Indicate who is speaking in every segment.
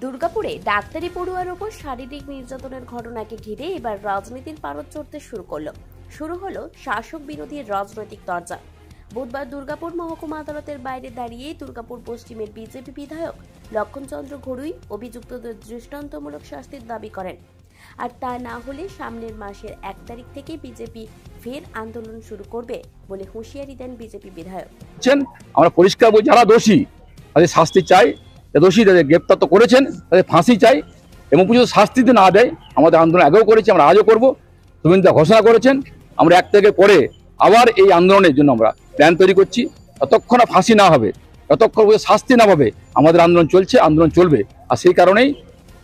Speaker 1: দুর্গাপুরে ডাক্তারি পড়ুয়ার ওপর শারীরিক নির্যাতনের ঘটনাকে ঘিরে এবার রাজনীতির পারদ চড়তে শুরু হলো শাসক বিরোধী রাজনৈতিক তরজা। বুধবার দুর্গাপুর মহকুমা আদালতের বাইরে দাঁড়িয়ে দুর্গাপুর পশ্চিমের বিজেপি বিধায়ক লক্ষণচন্দ্র ঘড়ুই অভিযুক্তদের দৃষ্টান্তমূলক শাস্তির দাবি করেন। আর তা না হলে সামনের মাসের 1 তারিখ থেকে বিজেপি ফের আন্দোলন শুরু করবে বলে হুঁশিয়ারি দেন বিজেপি বিধায়ক।
Speaker 2: আমরা পরিষ্কার বলি, যারা দোষী তাদের শাস্তি চাই, দোষী তাদের গ্রেপ্তার তো করেছেন, তাদের ফাঁসি চাই এবং পুজো শাস্তি না দেয়। আমাদের আন্দোলন আগেও করেছি, আমরা আজও করবো। শুভেন্দুদা ঘোষণা করেছেন আমরা 1 থেকে পরে আবার এই আন্দোলনের জন্য আমরা প্ল্যান তৈরি করছি। যতক্ষণ ফাঁসি না হবে, যতক্ষণ শাস্তি না পাবে আমাদের আন্দোলন চলছে, আন্দোলন চলবে। আর সেই কারণেই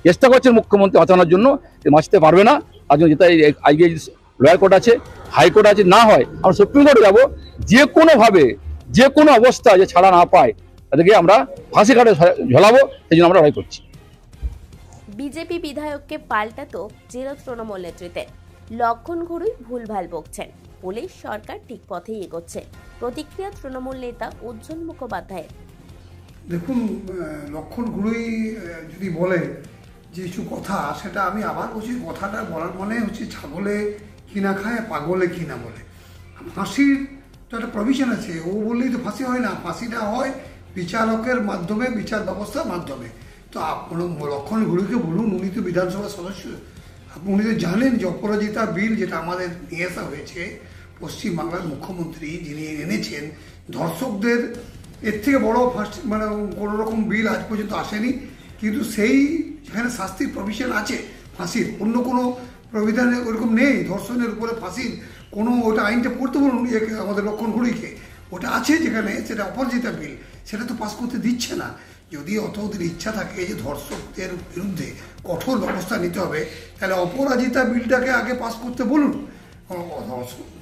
Speaker 2: চেষ্টা করছেন মুখ্যমন্ত্রী বাঁচানোর জন্য, বাঁচতে পারবে না। তার জন্য যেটা আজকে লোয়ার কোর্ট আছে, হাইকোর্ট আছে, না হয় আমরা সুপ্রিম কোর্টে যাবো। যে কোনোভাবে যে কোনো অবস্থা যে ছাড়া না পায় তাদেরকে আমরা ফাঁসি কাটে ঝোলাবো, সেই জন্য আমরা লড়াই করছি।
Speaker 1: বিজেপি বিধায়ককে পাল্টাতো জেলা তৃণমূল নেতৃত্বে। লক্ষণ ঘড়ুই ভুলভাল বকছেন, পুলিশ সরকার ঠিক পথেই এগোচ্ছে। প্রতিক্রিয়া তৃণমূল নেতা উজ্জ্বল মুখোপাধ্যায়ের।
Speaker 3: দেখুন, লক্ষণ ঘড়ুই যদি বলে যে কিছু কথা, সেটা আমি আবার বলছি, কথাটা বলার মানে হচ্ছে ছাগলে কিনা খায়, পাগলে কিনা বলে। ফাঁসির তো একটা প্রভিশন আছে, ও বললেই তো ফাঁসি হয় না। ফাঁসিটা হয় বিচারকের মাধ্যমে, বিচার ব্যবস্থার মাধ্যমে। তো লক্ষণ ঘড়ুইকে বলুন, উনি তো বিধানসভার সদস্য, উনি তো জানেন যে অপরাজিতা বিল যেটা আমাদের নিয়ে আসা হয়েছে, পশ্চিমবাংলার মুখ্যমন্ত্রী যিনি এনেছেন, ধর্ষকদের এর থেকে বড় মানে কোনো রকম বিল আজ পর্যন্ত আসেনি। কিন্তু সেই যেখানে শাস্তির প্রভিশন আছে ফাঁসির, অন্য কোনো প্রবিধান ওরকম নেই। ধর্ষণের উপরে ফাঁসির কোনো ওটা আইনটা পড়তে বলুন আমাদের লক্ষণ ঘড়ুইকে, ওটা আছে যেখানে, সেটা অপরাজিতা বিল, সেটা তো পাস করতে দিচ্ছে না। যদি অত ওদের ইচ্ছা থাকে যে ধর্ষকদের বিরুদ্ধে কঠোর ব্যবস্থা নিতে হবে, তাহলে অপরাজিতা বিলটাকে আগে পাস করতে বলুন।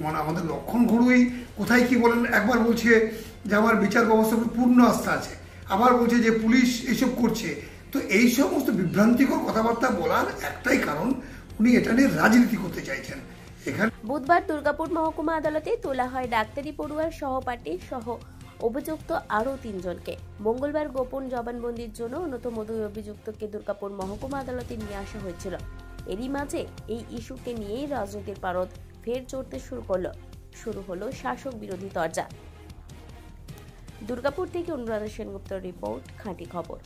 Speaker 3: মানে আমাদের লক্ষণ ঘড়ুই কোথায় কি বলেন, একবার বলছে যে আমার বিচার ব্যবস্থার পূর্ণ আস্থা আছে, আবার বলছে যে পুলিশ এইসব করছে। তো এই সমস্ত বিভ্রান্তিকর কথাবার্তা বলার একটাই কারণ, উনি এটা নিয়ে রাজনীতি করতে চাইছেন।
Speaker 1: বুধবার দুর্গাপুর মহকুমা আদালতে তোলা হয় ডাক্তারি পড়ুয়ার সহপাঠী সহ অভিযুক্ত আরও 3 জনকে। মঙ্গলবার গোপন জবানবন্দির জন্য অন্যতম 2 অভিযুক্তকে দুর্গাপুর মহকুমা আদালতে নিয়ে আসা হয়েছিল। এরই মাঝে এই ইস্যুকে নিয়েই রাজনীতির পারদ ফের চড়তে শুরু হলো শাসক বিরোধী তরজা। দুর্গাপুর থেকে অনুরাধা সেনগুপ্তর রিপোর্ট, খাঁটি খবর।